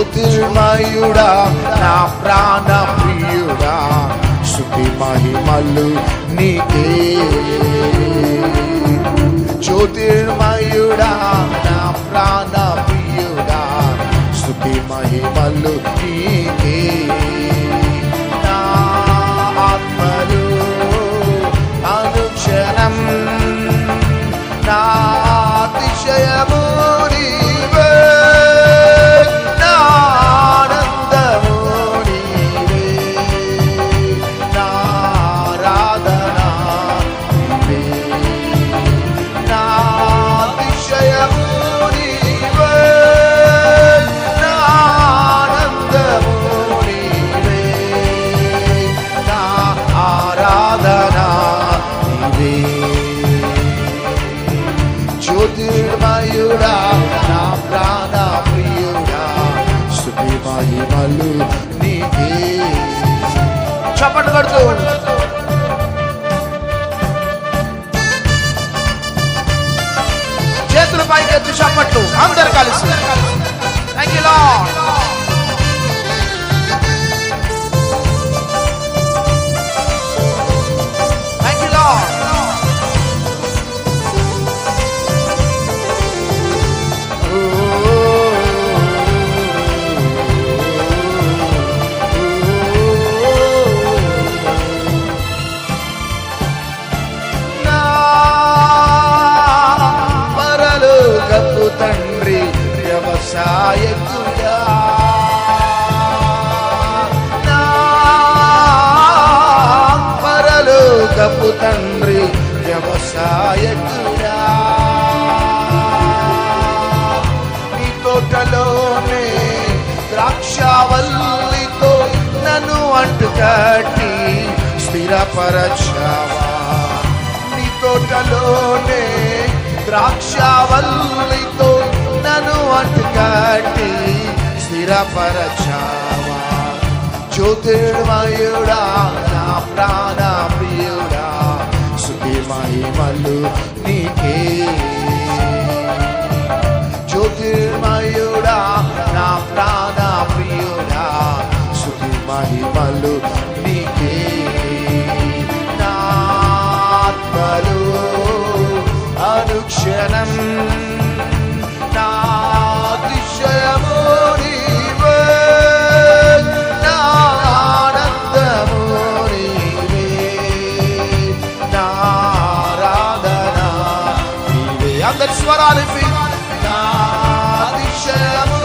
జ్యోతిర్మయుడా నా ప్రాణ ప్రియుడా స్తుతి మహిమలు నీకే జ్యోతిర్మయుడా నా ప్రాణ ప్రియుడా స్తుతి మహిమలు నీకే నా ఆత్మలు అనుక్షణం నా అతిశయము నీవే నా ఆనందము నీవే నా ఆరాధన నీవే నా అతిశయము నీవే నా ఆనందము నీవే నా ఆరాధన నీవే జ్యోతిర్మయుడా నా ప్రాణ ప్రియుడా స్తుతి మహిమలు నీకే చప్పట్లు కొడుతూ చేతులు పైకి ఎత్తు చప్పట్లు అందరు కలిసి thank you lord thank you lord తండ్రి వ్యవసాయకుడా నా పరలోకపు తండ్రి వ్యవసాయకుడా నీ తోటలోనే ద్రాక్షావల్లితో నన్ను అంటుకట్టి స్థిరపరచావా నీ తోటలోనే ద్రాక్షావల్లితో నన్ను అంటుకట్టి స్థిరపరచావా జ్యోతిర్మయుడా నా ప్రాణ ప్రియుడా స్తుతి మహిమలు నీకే జ్యోతిర్మయుడా నా ప్రాణ ప్రియుడా స్తుతి మహిమలు నీకే నా ఆత్మలు అనుక్షణం నా అతిశయము నీవే నా ఆనందము నీవే నా ఆరాధన నీవే అందరి స్వరాలు నా అతిశయము